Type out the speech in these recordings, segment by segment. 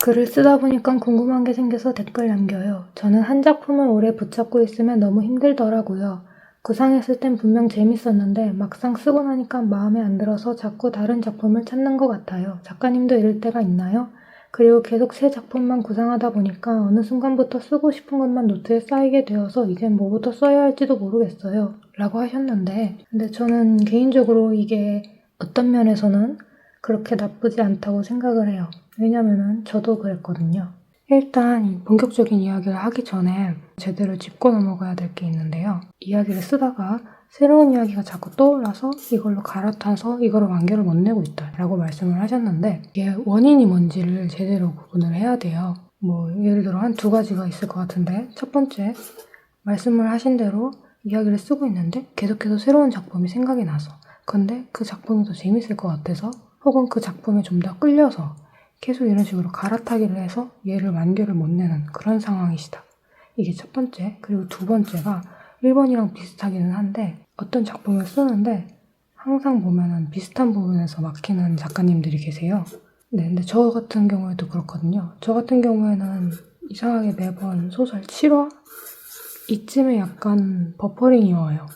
글을 쓰다 보니까 궁금한 게 생겨서 댓글 남겨요. 저는 한 작품을 오래 붙잡고 있으면 너무 힘들더라고요. 구상했을 땐 분명 재밌었는데 막상 쓰고 나니까 마음에 안 들어서 자꾸 다른 작품을 찾는 것 같아요. 작가님도 이럴 때가 있나요? 그리고 계속 새 작품만 구상하다 보니까 어느 순간부터 쓰고 싶은 것만 노트에 쌓이게 되어서 이젠 뭐부터 써야 할지도 모르겠어요. 라고 하셨는데, 근데 저는 개인적으로 이게 어떤 면에서는 그렇게 나쁘지 않다고 생각을 해요. 왜냐면은 저도 그랬거든요. 일단 이 본격적인 이야기를 하기 전에 제대로 짚고 넘어가야 될 게 있는데요. 이야기를 쓰다가 새로운 이야기가 자꾸 떠올라서 이걸로 갈아타서 이거를 완결을 못 내고 있다 라고 말씀을 하셨는데, 이게 원인이 뭔지를 제대로 구분을 해야 돼요. 예를 들어 한 두 가지가 있을 것 같은데, 첫 번째, 말씀을 하신 대로 이야기를 쓰고 있는데 계속해서 새로운 작품이 생각이 나서, 근데 그 작품이 더 재밌을 것 같아서, 혹은 그 작품에 좀 더 끌려서 계속 이런 식으로 갈아타기를 해서 얘를 완결을 못 내는 그런 상황이시다. 이게 첫 번째. 그리고 두 번째가 1번이랑 비슷하기는 한데, 어떤 작품을 쓰는데 항상 보면은 비슷한 부분에서 막히는 작가님들이 계세요. 네, 근데 저 같은 경우에도 그렇거든요. 저 같은 경우에는 이상하게 매번 소설 7화? 이쯤에 약간 버퍼링이 와요.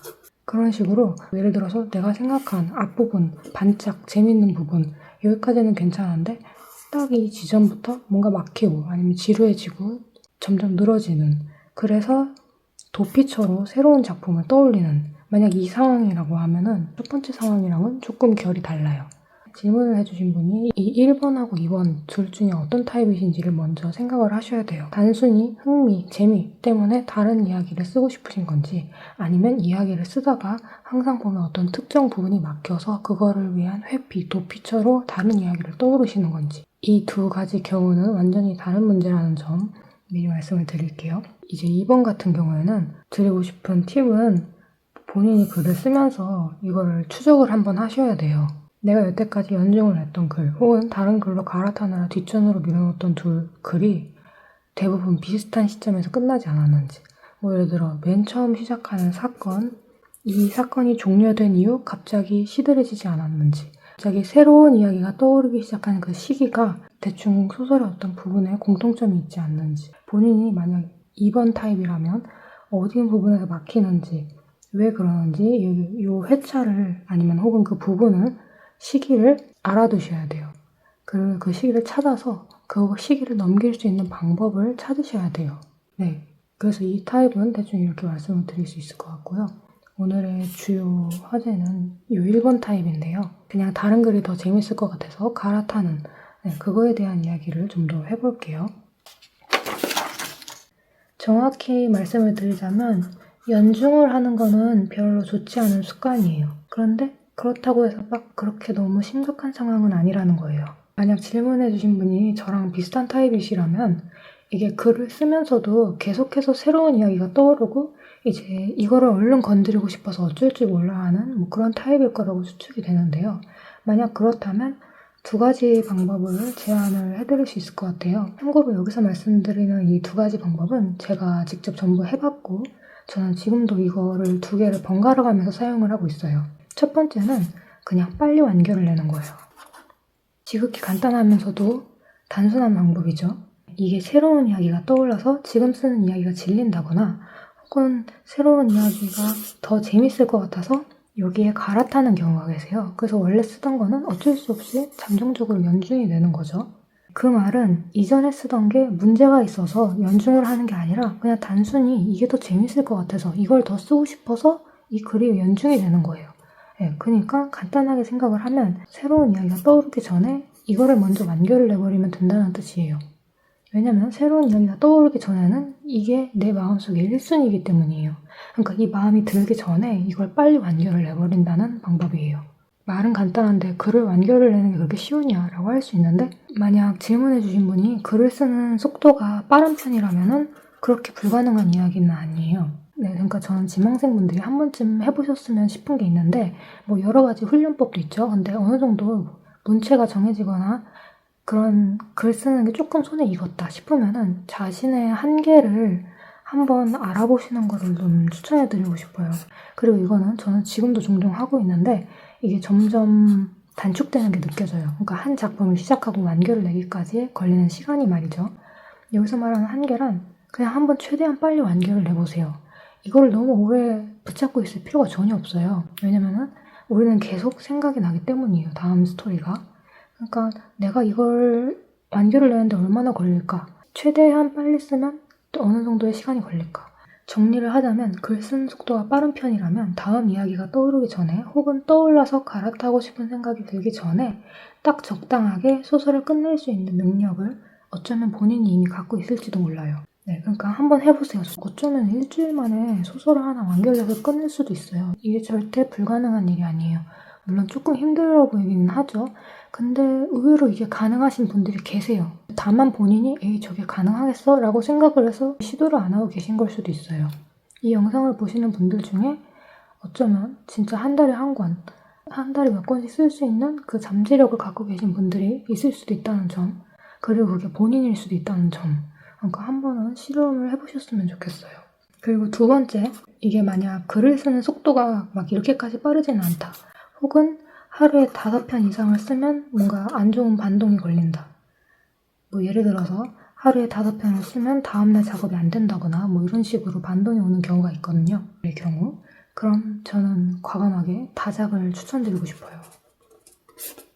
그런 식으로 예를 들어서 내가 생각한 앞부분, 반짝 재밌는 부분 여기까지는 괜찮은데 딱 이 지점부터 뭔가 막히고 아니면 지루해지고 점점 늘어지는, 그래서 도피처로 새로운 작품을 떠올리는, 만약 이 상황이라고 하면은 첫 번째 상황이랑은 조금 결이 달라요. 질문을 해주신 분이 이 1번하고 2번 둘 중에 어떤 타입이신지를 먼저 생각을 하셔야 돼요. 단순히 흥미, 재미 때문에 다른 이야기를 쓰고 싶으신 건지, 아니면 이야기를 쓰다가 항상 보면 어떤 특정 부분이 막혀서 그거를 위한 회피, 도피처로 다른 이야기를 떠오르시는 건지, 이 두 가지 경우는 완전히 다른 문제라는 점 미리 말씀을 드릴게요. 이제 2번 같은 경우에는 드리고 싶은 팁은 본인이 글을 쓰면서 이거를 추적을 한번 하셔야 돼요. 내가 여태까지 연중을 했던 글 혹은 다른 글로 갈아타느라 뒷전으로 밀어놓던 글이 대부분 비슷한 시점에서 끝나지 않았는지, 예를 들어 맨 처음 시작하는 사건, 이 사건이 종료된 이후 갑자기 시들해지지 않았는지, 갑자기 새로운 이야기가 떠오르기 시작하는 그 시기가 대충 소설의 어떤 부분에 공통점이 있지 않는지, 본인이 만약 2번 타입이라면 어디 부분에서 막히는지, 왜 그러는지 이 회차를 아니면 혹은 그 부분을, 시기를 알아두셔야 돼요. 그리고 그 시기를 찾아서 그 시기를 넘길 수 있는 방법을 찾으셔야 돼요. 네, 그래서 이 타입은 대충 이렇게 말씀을 드릴 수 있을 것 같고요. 오늘의 주요 화제는 이 1번 타입인데요. 그냥 다른 글이 더 재밌을 것 같아서 갈아타는, 그거에 대한 이야기를 좀 더 해볼게요. 정확히 말씀을 드리자면 연중을 하는 거는 별로 좋지 않은 습관이에요. 그런데 그렇다고 해서 막 그렇게 너무 심각한 상황은 아니라는 거예요. 만약 질문해주신 분이 저랑 비슷한 타입이시라면 이게 글을 쓰면서도 계속해서 새로운 이야기가 떠오르고 이제 이거를 얼른 건드리고 싶어서 어쩔 줄 몰라 하는 그런 타입일 거라고 추측이 되는데요. 만약 그렇다면 두 가지 방법을 제안을 해드릴 수 있을 것 같아요. 참고로 여기서 말씀드리는 이 두 가지 방법은 제가 직접 전부 해봤고 저는 지금도 이거를 두 개를 번갈아 가면서 사용을 하고 있어요. 첫 번째는 그냥 빨리 완결을 내는 거예요. 지극히 간단하면서도 단순한 방법이죠. 이게 새로운 이야기가 떠올라서 지금 쓰는 이야기가 질린다거나 혹은 새로운 이야기가 더 재밌을 것 같아서 여기에 갈아타는 경우가 계세요. 그래서 원래 쓰던 거는 어쩔 수 없이 잠정적으로 연중이 되는 거죠. 그 말은 이전에 쓰던 게 문제가 있어서 연중을 하는 게 아니라 그냥 단순히 이게 더 재밌을 것 같아서 이걸 더 쓰고 싶어서 이 글이 연중이 되는 거예요. 그러니까 간단하게 생각을 하면 새로운 이야기가 떠오르기 전에 이거를 먼저 완결을 내버리면 된다는 뜻이에요. 왜냐면 새로운 이야기가 떠오르기 전에는 이게 내 마음속에 1순위이기 때문이에요. 그러니까 이 마음이 들기 전에 이걸 빨리 완결을 내버린다는 방법이에요. 말은 간단한데 글을 완결을 내는 게 그렇게 쉬우냐라고 할 수 있는데, 만약 질문해 주신 분이 글을 쓰는 속도가 빠른 편이라면 그렇게 불가능한 이야기는 아니에요. 네, 그러니까 저는 지망생분들이 한 번쯤 해보셨으면 싶은 게 있는데 여러 가지 훈련법도 있죠. 근데 어느 정도 문체가 정해지거나 그런 글 쓰는 게 조금 손에 익었다 싶으면은 자신의 한계를 한번 알아보시는 거를 좀 추천해드리고 싶어요. 그리고 이거는 저는 지금도 종종 하고 있는데 이게 점점 단축되는 게 느껴져요. 그러니까 한 작품을 시작하고 완결을 내기까지 걸리는 시간이 말이죠. 여기서 말하는 한계란 그냥 한번 최대한 빨리 완결을 내보세요. 이걸 너무 오래 붙잡고 있을 필요가 전혀 없어요. 왜냐면은 우리는 계속 생각이 나기 때문이에요. 다음 스토리가. 그러니까 내가 이걸 완결을 내는데 얼마나 걸릴까? 최대한 빨리 쓰면 또 어느 정도의 시간이 걸릴까? 정리를 하자면 글 쓰는 속도가 빠른 편이라면 다음 이야기가 떠오르기 전에 혹은 떠올라서 갈아타고 싶은 생각이 들기 전에 딱 적당하게 소설을 끝낼 수 있는 능력을 어쩌면 본인이 이미 갖고 있을지도 몰라요. 네, 그러니까 한번 해보세요. 어쩌면 일주일 만에 소설을 하나 완결해서 끝낼 수도 있어요. 이게 절대 불가능한 일이 아니에요. 물론 조금 힘들어 보이기는 하죠. 근데 의외로 이게 가능하신 분들이 계세요. 다만 본인이 에이 저게 가능하겠어? 라고 생각을 해서 시도를 안 하고 계신 걸 수도 있어요. 이 영상을 보시는 분들 중에 어쩌면 진짜 한 달에 한 권, 한 달에 몇 권씩 쓸 수 있는 그 잠재력을 갖고 계신 분들이 있을 수도 있다는 점, 그리고 그게 본인일 수도 있다는 점, 그러니까 한 번은 실험을 해보셨으면 좋겠어요. 그리고 두 번째, 이게 만약 글을 쓰는 속도가 막 이렇게까지 빠르지는 않다. 혹은 하루에 5편 이상을 쓰면 뭔가 안 좋은 반동이 걸린다. 뭐 예를 들어서 하루에 5편을 쓰면 다음날 작업이 안 된다거나 뭐 이런 식으로 반동이 오는 경우가 있거든요. 이 경우. 그럼 저는 과감하게 다작을 추천드리고 싶어요.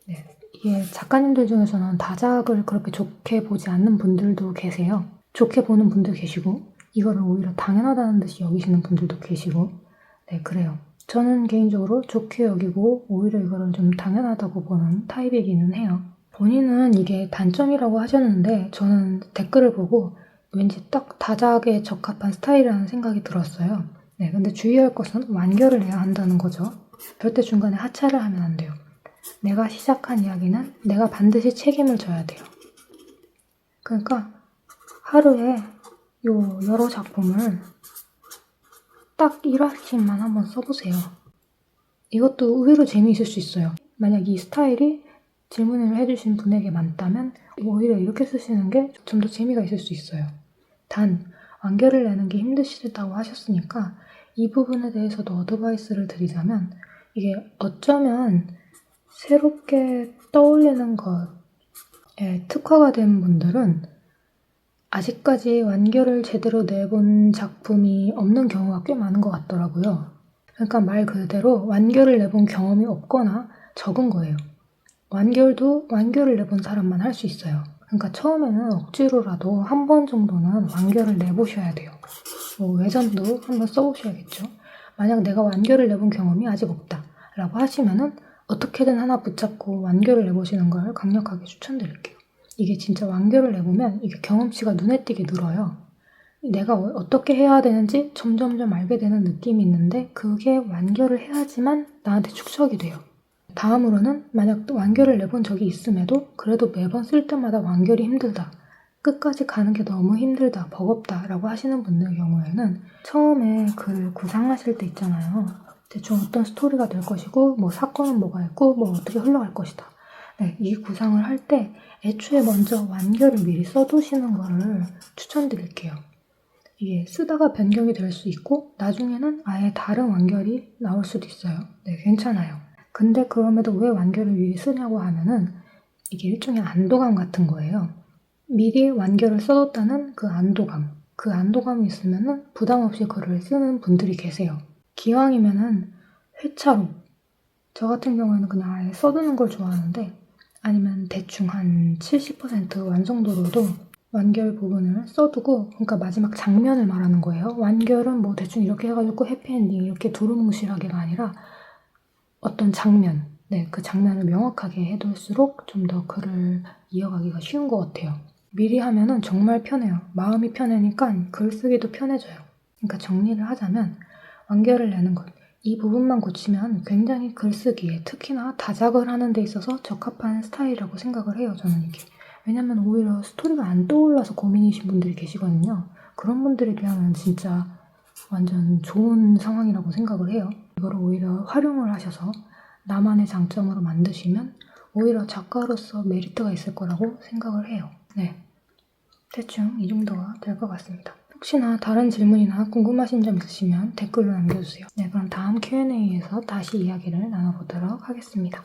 네. 이게 작가님들 중에서는 다작을 그렇게 좋게 보지 않는 분들도 계세요. 좋게 보는 분들 계시고 이거를 오히려 당연하다는 듯이 여기시는 분들도 계시고 네, 그래요. 저는 개인적으로 좋게 여기고 오히려 이거를 좀 당연하다고 보는 타입이기는 해요. 본인은 이게 단점이라고 하셨는데 저는 댓글을 보고 왠지 딱 다작에 적합한 스타일이라는 생각이 들었어요. 네, 근데 주의할 것은 완결을 해야 한다는 거죠. 절대 중간에 하차를 하면 안 돼요. 내가 시작한 이야기는 내가 반드시 책임을 져야 돼요. 그러니까 하루에 여러 작품을 딱 1화씩만 한번 써보세요. 이것도 의외로 재미있을 수 있어요. 만약 이 스타일이 질문을 해주신 분에게 맞다면 오히려 이렇게 쓰시는 게 좀 더 재미가 있을 수 있어요. 단, 완결을 내는 게 힘드시다고 하셨으니까 이 부분에 대해서도 어드바이스를 드리자면 이게 어쩌면 새롭게 떠올리는 것에 특화가 된 분들은 아직까지 완결을 제대로 내본 작품이 없는 경우가 꽤 많은 것 같더라고요. 그러니까 말 그대로 완결을 내본 경험이 없거나 적은 거예요. 완결을 내본 사람만 할 수 있어요. 그러니까 처음에는 억지로라도 한 번 정도는 완결을 내보셔야 돼요. 뭐 외전도 한번 써보셔야겠죠. 만약 내가 완결을 내본 경험이 아직 없다 라고 하시면은 어떻게든 하나 붙잡고 완결을 내보시는 걸 강력하게 추천드릴게요. 이게 진짜 완결을 내보면 이게 경험치가 눈에 띄게 늘어요. 내가 어떻게 해야 되는지 점점점 알게 되는 느낌이 있는데 그게 완결을 해야지만 나한테 축적이 돼요. 다음으로는 만약 완결을 내본 적이 있음에도 그래도 매번 쓸 때마다 완결이 힘들다. 끝까지 가는 게 너무 힘들다, 버겁다 라고 하시는 분들 경우에는 처음에 글 구상하실 때 있잖아요. 대충 어떤 스토리가 될 것이고 뭐 사건은 뭐가 있고 뭐 어떻게 흘러갈 것이다. 네, 이 구상을 할 때 애초에 먼저 완결을 미리 써두시는 거를 추천드릴게요. 이게 쓰다가 변경이 될 수 있고 나중에는 아예 다른 완결이 나올 수도 있어요. 네, 괜찮아요. 근데 그럼에도 왜 완결을 미리 쓰냐고 하면은 이게 일종의 안도감 같은 거예요. 미리 완결을 써뒀다는 그 안도감이 있으면은 부담 없이 글을 쓰는 분들이 계세요. 기왕이면은 회차로, 저 같은 경우에는 그냥 아예 써두는 걸 좋아하는데 아니면 대충 한 70% 완성도로도 완결 부분을 써두고, 그러니까 마지막 장면을 말하는 거예요. 완결은 뭐 대충 이렇게 해가지고 해피엔딩 이렇게 두루뭉실하게가 아니라 어떤 장면, 네, 그 장면을 명확하게 해둘수록 좀 더 글을 이어가기가 쉬운 것 같아요. 미리 하면은 정말 편해요. 마음이 편하니까 글쓰기도 편해져요. 그러니까 정리를 하자면 완결을 내는 것, 이 부분만 고치면 굉장히 글쓰기에 특히나 다작을 하는 데 있어서 적합한 스타일이라고 생각을 해요. 저는 이게. 왜냐면 오히려 스토리가 안 떠올라서 고민이신 분들이 계시거든요. 그런 분들에 비하면 진짜 완전 좋은 상황이라고 생각을 해요. 이걸 오히려 활용을 하셔서 나만의 장점으로 만드시면 오히려 작가로서 메리트가 있을 거라고 생각을 해요. 네, 대충 이 정도가 될 것 같습니다. 혹시나 다른 질문이나 궁금하신 점 있으시면 댓글로 남겨주세요. 네, 그럼 다음 Q&A에서 다시 이야기를 나눠보도록 하겠습니다.